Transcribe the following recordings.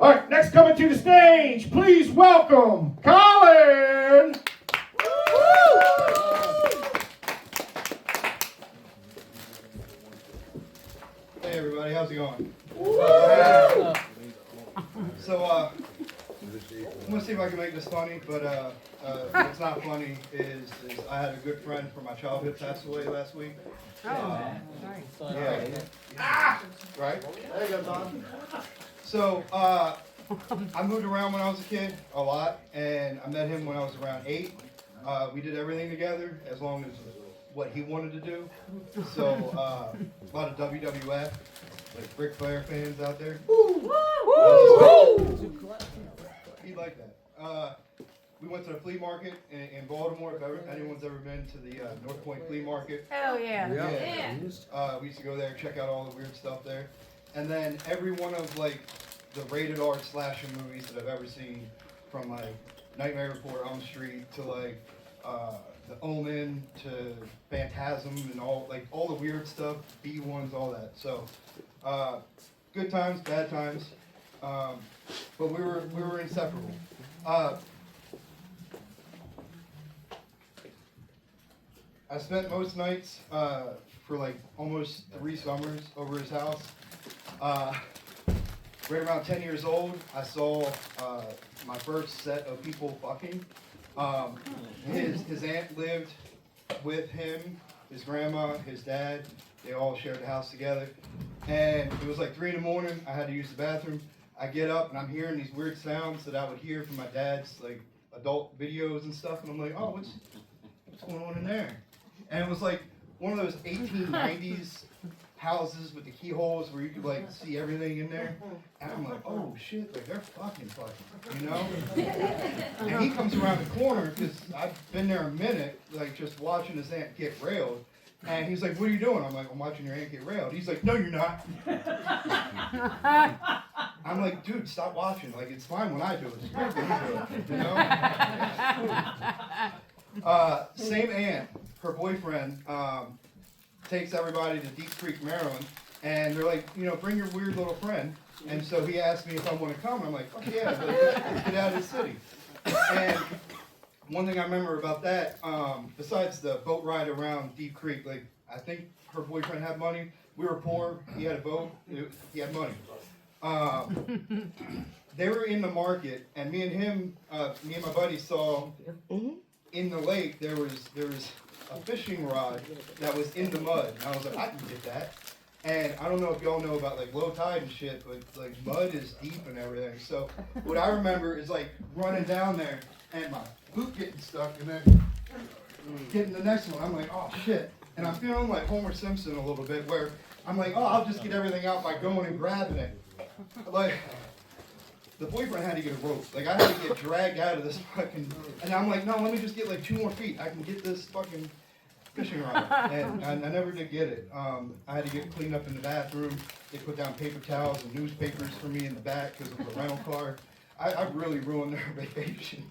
All right, next coming to the stage, please welcome Colin. Hey everybody, how's it going? So I'm gonna see if I can make this funny, but what's not funny is I had a good friend from my childhood pass away last week. Yeah. Right? There you go, Tom. So I moved around when I was a kid a lot, and I met him when I was around 8. We did everything together as long as what he wanted to do. So a lot of WWF, like Ric Flair fans out there. He'd like that. We went to the flea market in Baltimore. If anyone's ever been to the North Point flea market. Hell yeah. We used to go there, check out all the weird stuff there. And then every one of like the rated R slasher movies that I've ever seen, from like Nightmare Before Elm Street to like The Omen to Phantasm and all the weird stuff, B1s, all that. So good times, bad times, but we were inseparable. I spent most nights for like almost 3 summers over his house. Right around 10 years old, I saw my first set of people fucking. His aunt lived with him, his grandma, his dad. They all shared the house together. And it was like 3 in the morning. I had to use the bathroom. I get up and I'm hearing these weird sounds that I would hear from my dad's like adult videos and stuff. And I'm like, oh, what's going on in there? And it was like one of those 1890s houses with the keyholes where you could like see everything in there. And I'm like, oh shit, like they're fucking, you know? And he comes around the corner because I've been there a minute, like just watching his aunt get railed. And he's like, what are you doing? I'm like, I'm watching your aunt get railed. He's like, no, you're not. I'm like, dude, stop watching. Like, it's fine when I do it. It's great when you do it, you know? Same aunt, her boyfriend, takes everybody to Deep Creek, Maryland, and they're like, you know, bring your weird little friend. And so he asked me if I want to come, and I'm like, fuck yeah, let's get out of the city. And one thing I remember about that, besides the boat ride around Deep Creek, like, I think her boyfriend had money. We were poor. He had a boat. He had money. They were in the market, and me and my buddy saw in the lake there was a fishing rod that was in the mud. And I was like, I can get that. And I don't know if y'all know about like low tide and shit, but like mud is deep and everything. So what I remember is like running down there and my boot getting stuck and then getting the next one. I'm like, oh shit. And I'm feeling like Homer Simpson a little bit where I'm like, oh, I'll just get everything out by going and grabbing it. Like, the boyfriend had to get a rope. Like, I had to get dragged out of this fucking, and I'm like, no, let me just get like 2 more feet. I can get this fucking fishing rod. And I never did get it. I had to get cleaned up in the bathroom. They put down paper towels and newspapers for me in the back because of the rental car. I really ruined their vacation.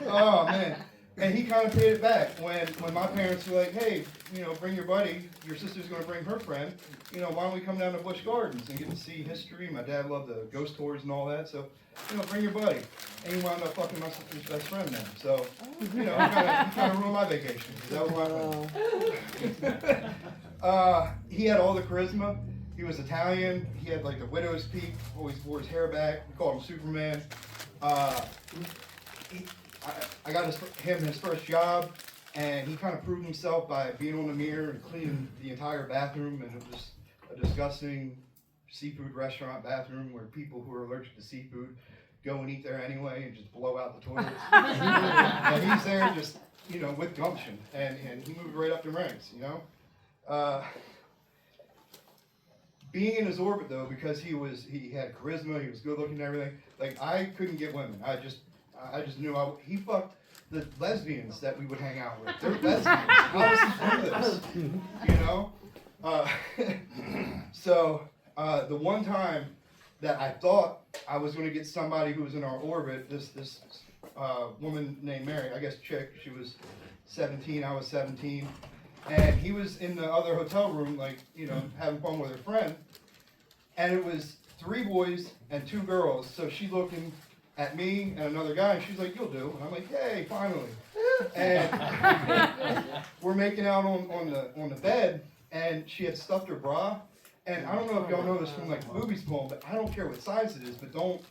Oh, man. And he kind of paid it back when my parents were like, hey, you know, bring your buddy. Your sister's going to bring her friend. You know, why don't we come down to Busch Gardens and get to see history? My dad loved the ghost tours and all that. So, you know, bring your buddy. And he wound up fucking my sister's best friend then. So, you know, he kind of ruined my vacation. That was my friend. He had all the charisma. He was Italian. He had like the widow's peak. Always wore his hair back. We called him Superman. I got him his first job, and he kind of proved himself by being on the mirror and cleaning the entire bathroom. And it was a disgusting seafood restaurant bathroom where people who are allergic to seafood go and eat there anyway and just blow out the toilets. And he's there just, you know, with gumption, and he moved right up the ranks, you know. Being in his orbit though, because he had charisma, he was good looking and everything. Like, I couldn't get women. I just knew he fucked the lesbians that we would hang out with. They're lesbians. How does he do this? You know? So the one time that I thought I was going to get somebody who was in our orbit, this woman named Mary, I guess chick, she was 17, I was 17, and he was in the other hotel room, like, you know, having fun with her friend. and it was 3 boys and 2 girls. So she looking at me and another guy, and she's like, "You'll do." And I'm like, "Yay, finally!" And we're making out on the bed, and she had stuffed her bra. And I don't know if y'all know this from like movies, but I don't care what size it is, but don't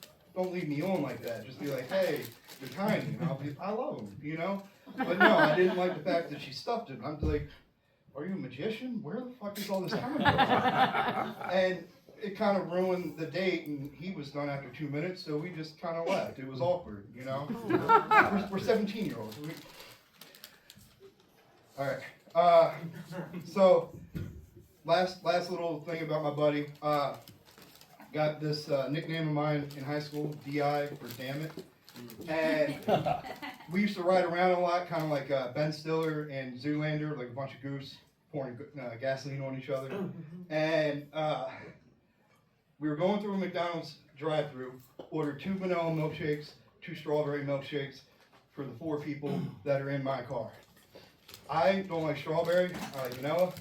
leave me on like that. Just be like, "Hey, you're tiny," and I love them, you know. But no, I didn't like the fact that she stuffed it. I'm like, "Are you a magician? Where the fuck is all this coming from?" And it kind of ruined the date, and he was done after 2 minutes, so we just kind of left. It was awkward, you know. We're 17-year-olds. All right. So last little thing about my buddy. Got this nickname of mine in high school, DI for damn it. And we used to ride around a lot, kind of like Ben Stiller and Zoolander, like a bunch of goose pouring gasoline on each other. And we were going through a McDonald's drive-thru, ordered 2 vanilla milkshakes, 2 strawberry milkshakes for the 4 people that are in my car. I don't like strawberry, I like vanilla.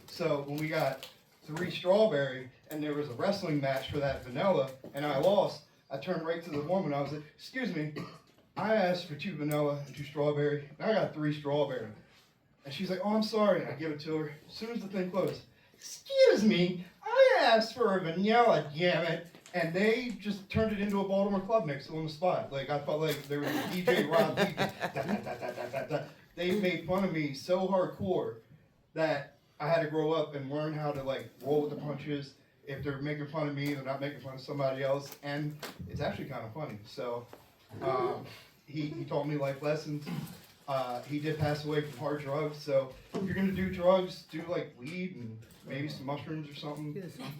So when we got 3 strawberry and there was a wrestling match for that vanilla and I lost, I turned right to the woman. I was like, "Excuse me, I asked for 2 vanilla and 2 strawberry, and I got 3 strawberry." And she's like, "Oh, I'm sorry." I give it to her. As soon as the thing closed, "Excuse me, I asked for a vanilla, damn it." And they just turned it into a Baltimore Club mix on the spot. Like, I felt like there was a DJ Rob. They made fun of me so hardcore that I had to grow up and learn how to like roll with the punches. If they're making fun of me, they're not making fun of somebody else, and it's actually kind of funny. So he taught me life lessons. He did pass away from hard drugs, so if you're gonna do drugs, do like weed and maybe some mushrooms or something,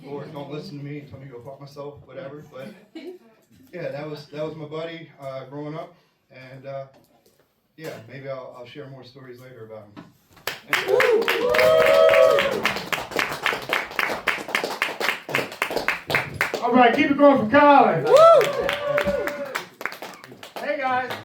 or don't listen to me and tell me to go fuck myself, whatever. But yeah, that was my buddy growing up, and yeah, maybe I'll share more stories later about him. All right, keep it going for Colin. Hey guys.